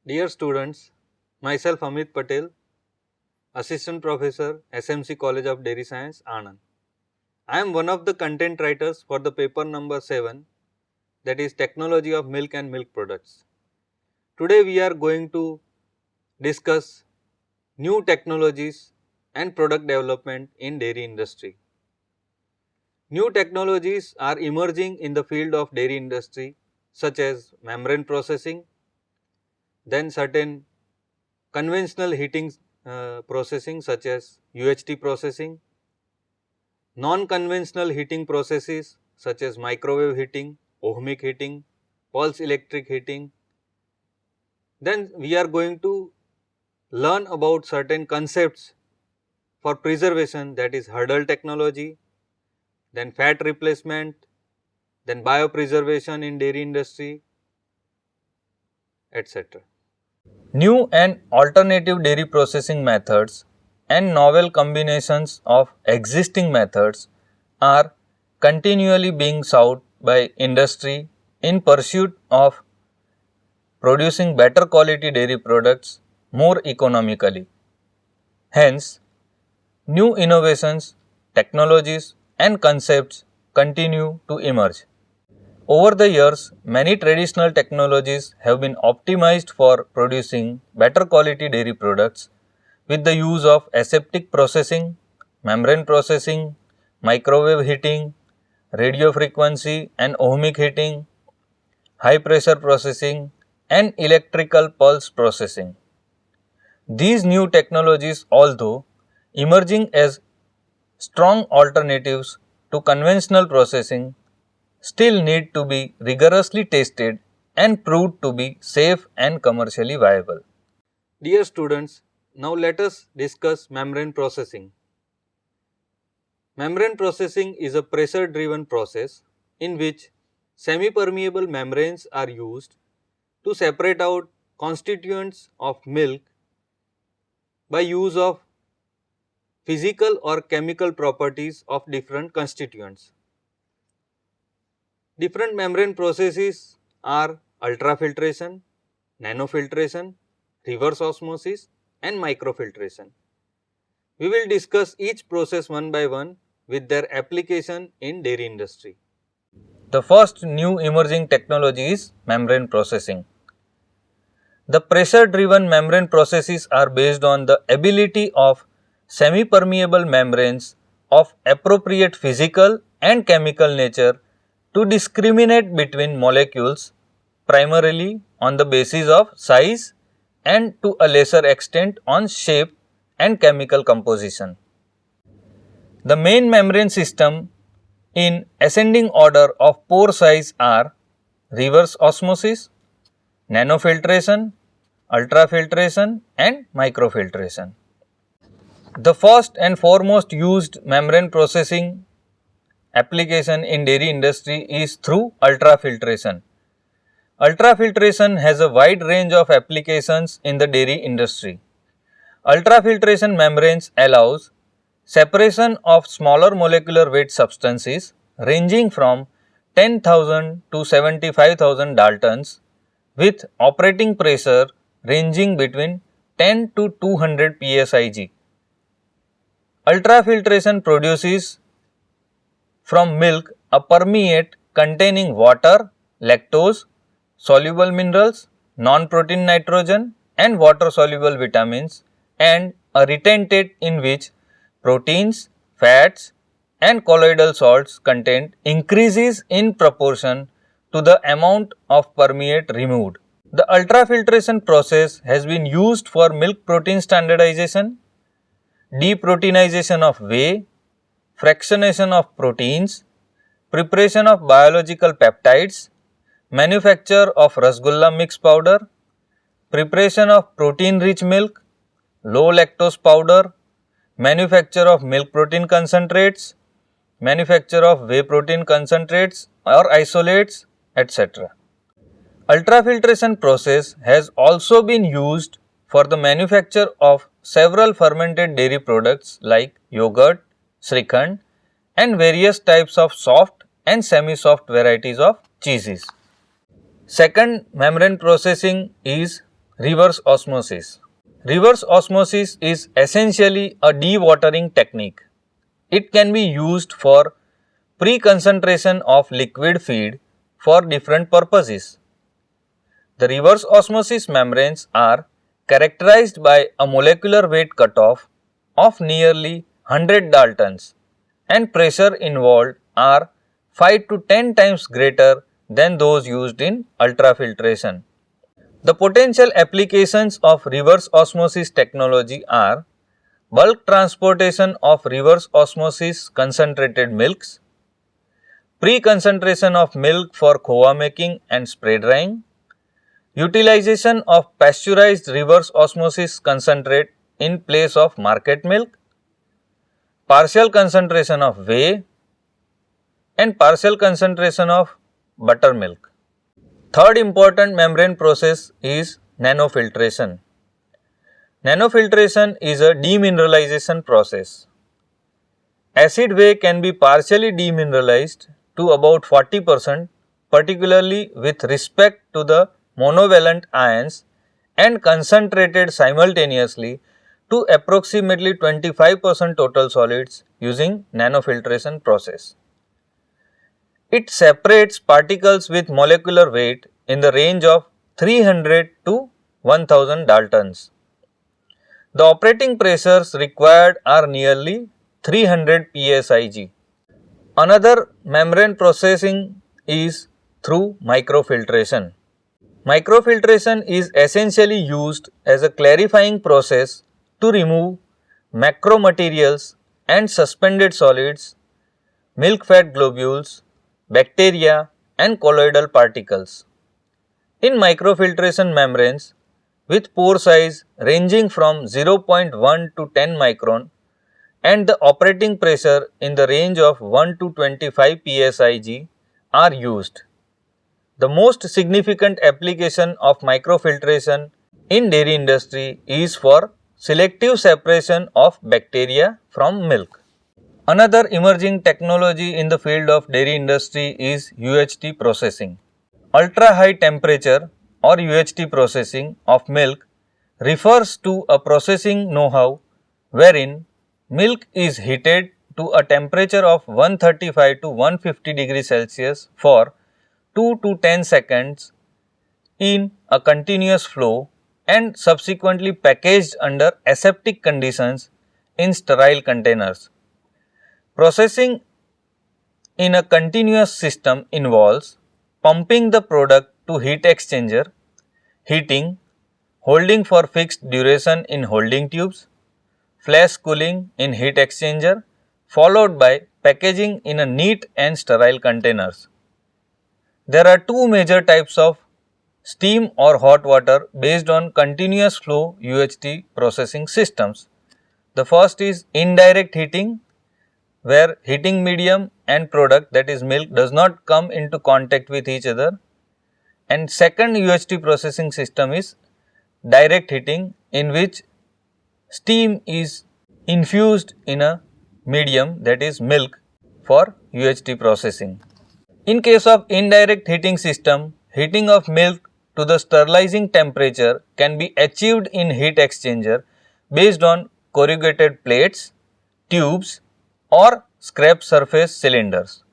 Dear students, myself Amit Patel, Assistant Professor, SMC College of Dairy Science, Anand. I am one of the content writers for the paper number 7, that is Technology of Milk and Milk Products. Today we are going to discuss new technologies and product development in dairy industry. New technologies are emerging in the field of dairy industry such as membrane processing, then certain conventional heating processing such as UHT processing, non-conventional heating processes such as microwave heating, ohmic heating, pulse electric heating. Then we are going to learn about certain concepts for preservation, that is hurdle technology, then fat replacement, then biopreservation in dairy industry, etc. New and alternative dairy processing methods and novel combinations of existing methods are continually being sought by industry in pursuit of producing better quality dairy products more economically. Hence, new innovations, technologies and concepts continue to emerge. Over the years, many traditional technologies have been optimized for producing better quality dairy products with the use of aseptic processing, membrane processing, microwave heating, radio frequency and ohmic heating, high pressure processing and electrical pulse processing. These new technologies, although emerging as strong alternatives to conventional processing, still need to be rigorously tested and proved to be safe and commercially viable. Dear students, now let us discuss membrane processing. Membrane processing is a pressure driven process in which semi-permeable membranes are used to separate out constituents of milk by use of physical or chemical properties of different constituents. Different membrane processes are ultrafiltration, nanofiltration, reverse osmosis and microfiltration. We will discuss each process one by one with their application in dairy industry. The first new emerging technology is membrane processing. The pressure driven membrane processes are based on the ability of semi-permeable membranes of appropriate physical and chemical nature to discriminate between molecules primarily on the basis of size and to a lesser extent on shape and chemical composition. The main membrane system in ascending order of pore size are reverse osmosis, nanofiltration, ultrafiltration and microfiltration. The first and foremost used membrane processing application in dairy industry is through ultrafiltration. Ultrafiltration has a wide range of applications in the dairy industry. Ultrafiltration membranes allows separation of smaller molecular weight substances ranging from 10,000 to 75,000 Daltons with operating pressure ranging between 10 to 200 psig. Ultrafiltration produces from milk a permeate containing water, lactose, soluble minerals, non-protein nitrogen and water soluble vitamins and a retentate in which proteins, fats and colloidal salts content increases in proportion to the amount of permeate removed. The ultrafiltration process has been used for milk protein standardization, deproteinization of whey, fractionation of proteins, preparation of biological peptides, manufacture of rasgulla mix powder, preparation of protein rich milk, low lactose powder, manufacture of milk protein concentrates, manufacture of whey protein concentrates or isolates, etc. Ultrafiltration process has also been used for the manufacture of several fermented dairy products like yogurt, Srikhand and various types of soft and semi-soft varieties of cheeses. Second membrane processing is Reverse osmosis. Reverse osmosis is essentially a dewatering technique. It can be used for pre-concentration of liquid feed for different purposes. The reverse osmosis membranes are characterized by a molecular weight cutoff of nearly 100 Daltons and pressure involved are 5 to 10 times greater than those used in ultrafiltration. The potential applications of reverse osmosis technology are bulk transportation of reverse osmosis concentrated milks, pre-concentration of milk for khoa making and spray drying, utilization of pasteurized reverse osmosis concentrate in place of market milk, partial concentration of whey, and partial concentration of buttermilk. Third important membrane process is nanofiltration. Nanofiltration is a demineralization process. Acid whey can be partially demineralized to about 40%, particularly with respect to the monovalent ions, and concentrated simultaneously to approximately 25% total solids using nanofiltration process. It separates particles with molecular weight in the range of 300 to 1000 Daltons. The operating pressures required are nearly 300 psig. Another membrane processing is through microfiltration. Microfiltration is essentially used as a clarifying process to remove macromaterials and suspended solids, milk fat globules, bacteria and colloidal particles. In microfiltration membranes with pore size ranging from 0.1 to 10 micron and the operating pressure in the range of 1 to 25 psig are used. The most significant application of microfiltration in dairy industry is for selective separation of bacteria from milk. Another emerging technology in the field of dairy industry is UHT processing. Ultra high temperature or UHT processing of milk refers to a processing know-how wherein milk is heated to a temperature of 135 to 150 degrees Celsius for 2 to 10 seconds in a continuous flow and subsequently packaged under aseptic conditions in sterile containers. Processing in a continuous system involves pumping the product to heat exchanger, heating, holding for fixed duration in holding tubes, flash cooling in heat exchanger, followed by packaging in a neat and sterile containers. There are two major types of steam or hot water based on continuous flow UHT processing systems. The first is indirect heating, where heating medium and product, that is milk, does not come into contact with each other, and second UHT processing system is direct heating, in which steam is infused in a medium, that is milk, for UHT processing. In case of indirect heating system, heating of milk to the sterilizing temperature can be achieved in heat exchanger based on corrugated plates, tubes or scrap surface cylinders.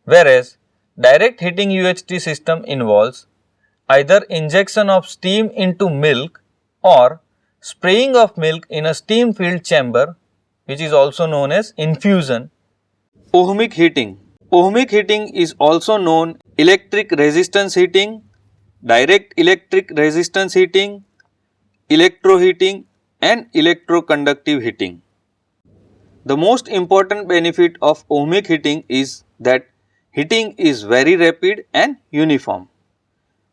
Whereas direct heating UHT system involves either injection of steam into milk or spraying of milk in a steam filled chamber, which is also known as infusion. Ohmic heating. Ohmic heating is also known electric resistance heating, direct electric resistance heating, electroheating and electroconductive heating. The most important benefit of ohmic heating is that heating is very rapid and uniform.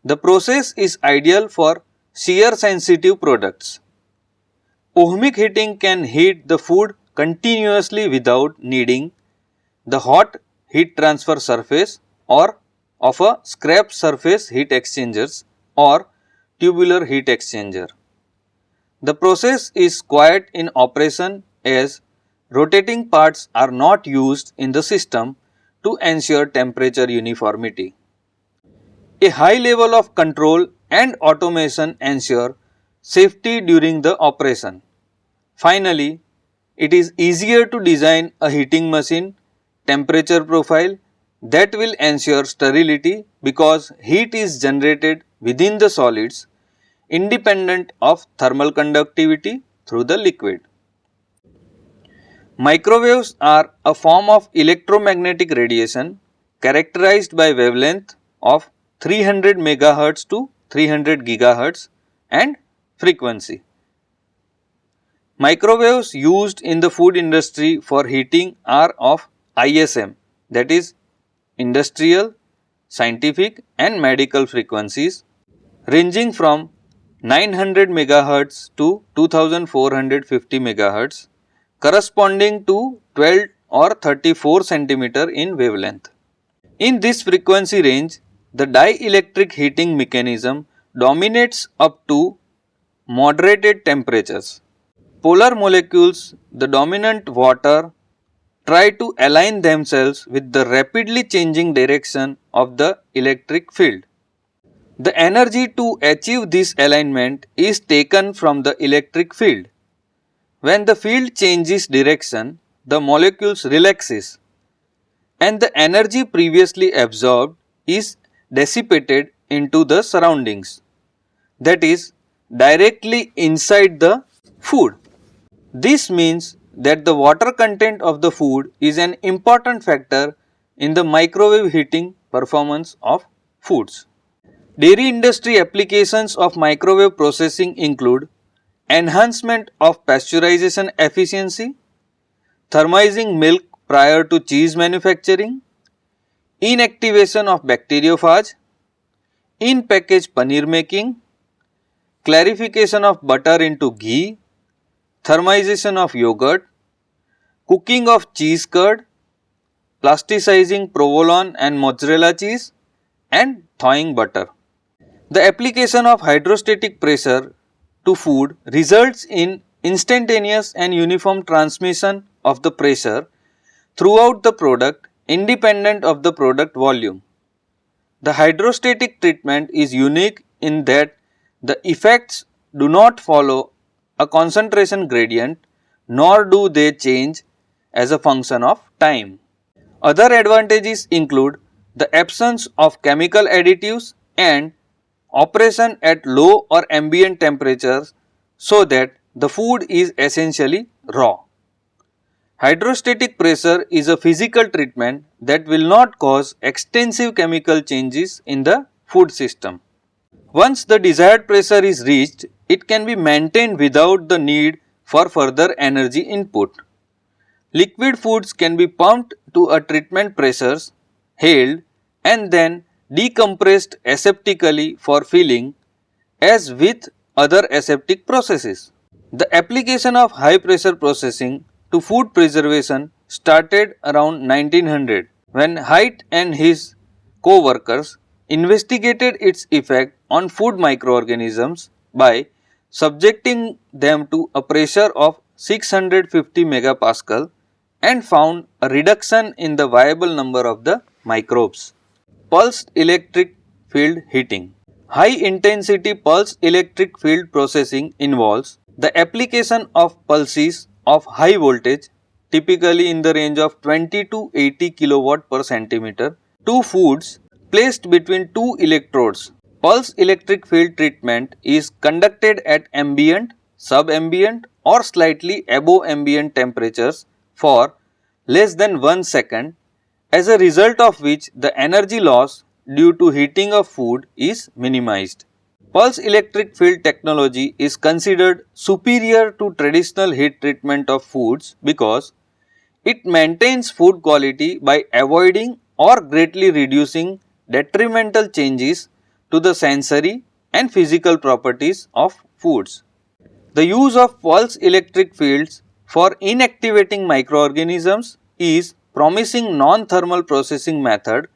The process is ideal for shear sensitive products. Ohmic heating can heat the food continuously without needing the hot heat transfer surface or of a scrap surface heat exchangers or tubular heat exchanger. The process is quiet in operation as rotating parts are not used in the system to ensure temperature uniformity. A high level of control and automation ensure safety during the operation. Finally, it is easier to design a heating machine temperature profile that will ensure sterility because heat is generated within the solids independent of thermal conductivity through the liquid. Microwaves are a form of electromagnetic radiation characterized by wavelength of 300 MHz to 300 GHz and frequency. Microwaves used in the food industry for heating are of ISM, that is industrial, scientific and medical frequencies ranging from 900 MHz to 2450 MHz corresponding to 12 or 34 cm in wavelength. In this frequency range, the dielectric heating mechanism dominates up to moderated temperatures. Polar molecules, the dominant water, try to align themselves with the rapidly changing direction of the electric field. The energy to achieve this alignment is taken from the electric field. When the field changes direction, the molecules relaxes and the energy previously absorbed is dissipated into the surroundings, that is directly inside the food. This means that the water content of the food is an important factor in the microwave heating performance of foods. Dairy industry applications of microwave processing include enhancement of pasteurization efficiency, thermizing milk prior to cheese manufacturing, inactivation of bacteriophage, in-package paneer making, clarification of butter into ghee, thermization of yogurt, cooking of cheese curd, plasticizing provolone and mozzarella cheese, and thawing butter. The application of hydrostatic pressure to food results in instantaneous and uniform transmission of the pressure throughout the product independent of the product volume. The hydrostatic treatment is unique in that the effects do not follow a concentration gradient nor do they change as a function of time. Other advantages include the absence of chemical additives and operation at low or ambient temperatures so that the food is essentially raw. Hydrostatic pressure is a physical treatment that will not cause extensive chemical changes in the food system. Once the desired pressure is reached, it can be maintained without the need for further energy input. Liquid foods can be pumped to a treatment pressures, held and then decompressed aseptically for filling as with other aseptic processes. The application of high pressure processing to food preservation started around 1900 when Haidt and his co-workers investigated its effect on food microorganisms by subjecting them to a pressure of 650 megapascal and found a reduction in the viable number of the microbes. Pulsed electric field heating. High intensity pulse electric field processing involves the application of pulses of high voltage, typically in the range of 20 to 80 kilowatt per centimeter, to foods placed between two electrodes. Pulse electric field treatment is conducted at ambient, subambient or slightly above ambient temperatures for less than 1 second, as a result of which the energy loss due to heating of food is minimized. Pulse electric field technology is considered superior to traditional heat treatment of foods because it maintains food quality by avoiding or greatly reducing detrimental changes to the sensory and physical properties of foods. The use of pulse electric fields for inactivating microorganisms is promising non-thermal processing method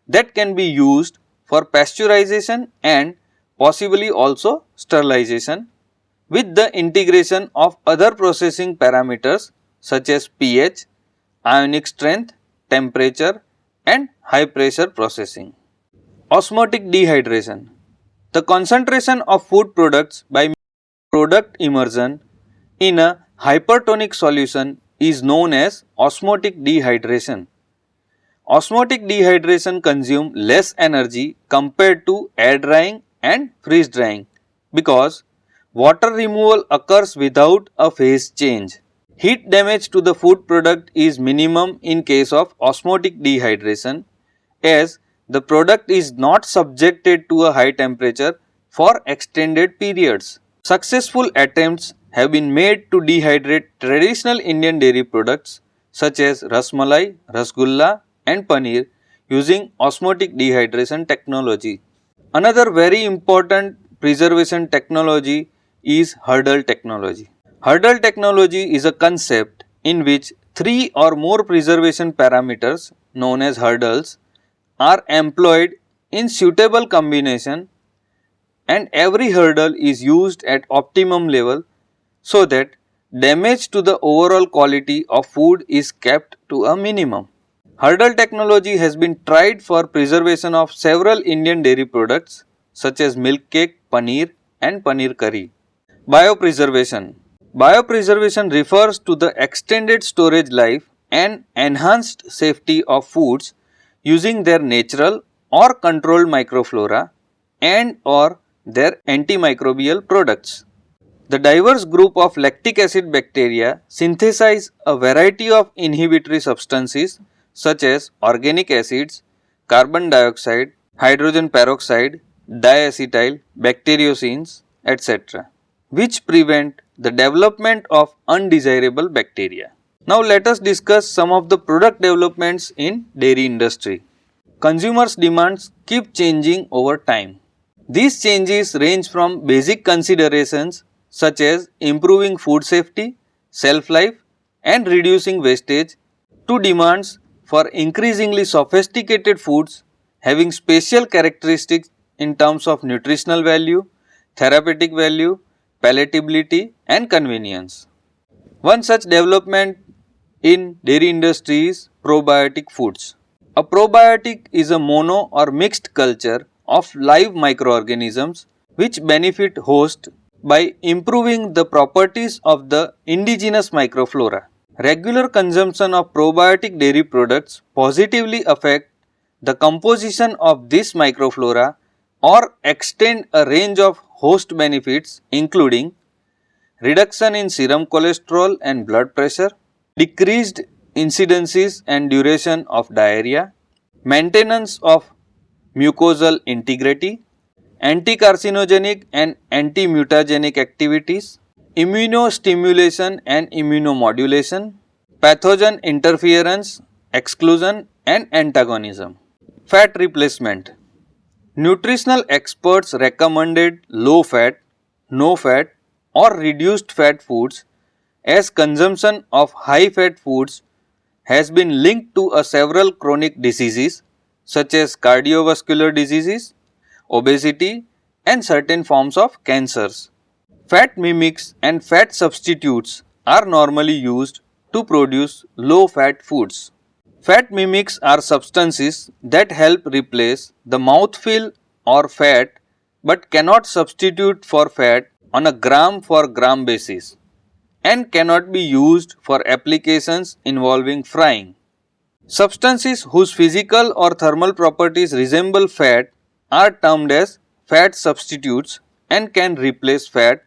that can be used for pasteurization and possibly also sterilization with the integration of other processing parameters such as pH, ionic strength, temperature and high pressure processing. Osmotic dehydration. The concentration of food products by product immersion in a hypertonic solution is known as osmotic dehydration. Osmotic dehydration consumes less energy compared to air drying and freeze drying because water removal occurs without a phase change. Heat damage to the food product is minimum in case of osmotic dehydration as the product is not subjected to a high temperature for extended periods. Successful attempts have been made to dehydrate traditional Indian dairy products such as rasmalai, rasgulla and paneer using osmotic dehydration technology. Another very important preservation technology is hurdle technology. Hurdle technology is a concept in which three or more preservation parameters known as hurdles are employed in suitable combination and every hurdle is used at optimum level so that damage to the overall quality of food is kept to a minimum. Hurdle technology has been tried for preservation of several Indian dairy products such as milk cake, paneer and paneer curry. Biopreservation. Biopreservation refers to the extended storage life and enhanced safety of foods using their natural or controlled microflora and or their antimicrobial products. The diverse group of lactic acid bacteria synthesize a variety of inhibitory substances such as organic acids, carbon dioxide, hydrogen peroxide, diacetyl, bacteriocins, etc., which prevent the development of undesirable bacteria. Now let us discuss some of the product developments in dairy industry. Consumers' demands keep changing over time. These changes range from basic considerations such as improving food safety, shelf life and reducing wastage to demands for increasingly sophisticated foods having special characteristics in terms of nutritional value, therapeutic value, palatability and convenience. One such development in dairy industry is probiotic foods. A probiotic is a mono or mixed culture of live microorganisms which benefit host by improving the properties of the indigenous microflora. Regular consumption of probiotic dairy products positively affect the composition of this microflora or extend a range of host benefits including reduction in serum cholesterol and blood pressure, decreased incidences and duration of diarrhea, maintenance of mucosal integrity, anti-carcinogenic and anti-mutagenic activities, immunostimulation and immunomodulation, pathogen interference, exclusion and antagonism. Fat replacement. Nutritional experts recommended low fat, no fat or reduced fat foods as consumption of high fat foods has been linked to several chronic diseases such as cardiovascular diseases, obesity and certain forms of cancers. Fat mimics and fat substitutes are normally used to produce low fat foods. Fat mimics are substances that help replace the mouthfeel or fat but cannot substitute for fat on a gram for gram basis and cannot be used for applications involving frying. Substances whose physical or thermal properties resemble fat are termed as fat substitutes and can replace fat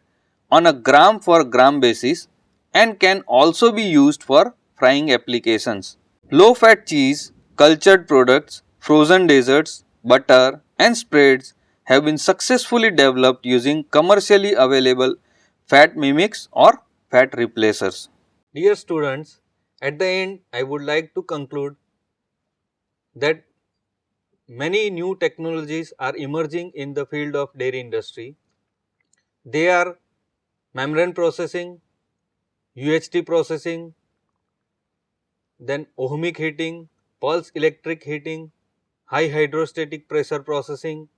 on a gram for gram basis and can also be used for frying applications. Low fat cheese, cultured products, frozen desserts, butter and spreads have been successfully developed using commercially available fat mimics or fat replacers. Dear students, at the end I would like to conclude that many new technologies are emerging in the field of dairy industry. They are membrane processing, UHT processing, then ohmic heating, pulse electric heating, high hydrostatic pressure processing,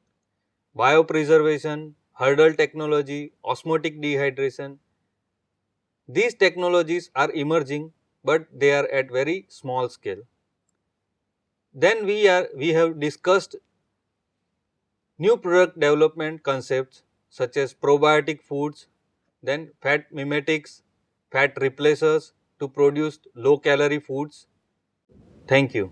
biopreservation, hurdle technology, osmotic dehydration. These technologies are emerging but they are at very small scale. Then we have discussed new product development concepts such as probiotic foods, then fat mimetics, fat replacers to produce low calorie foods. Thank you.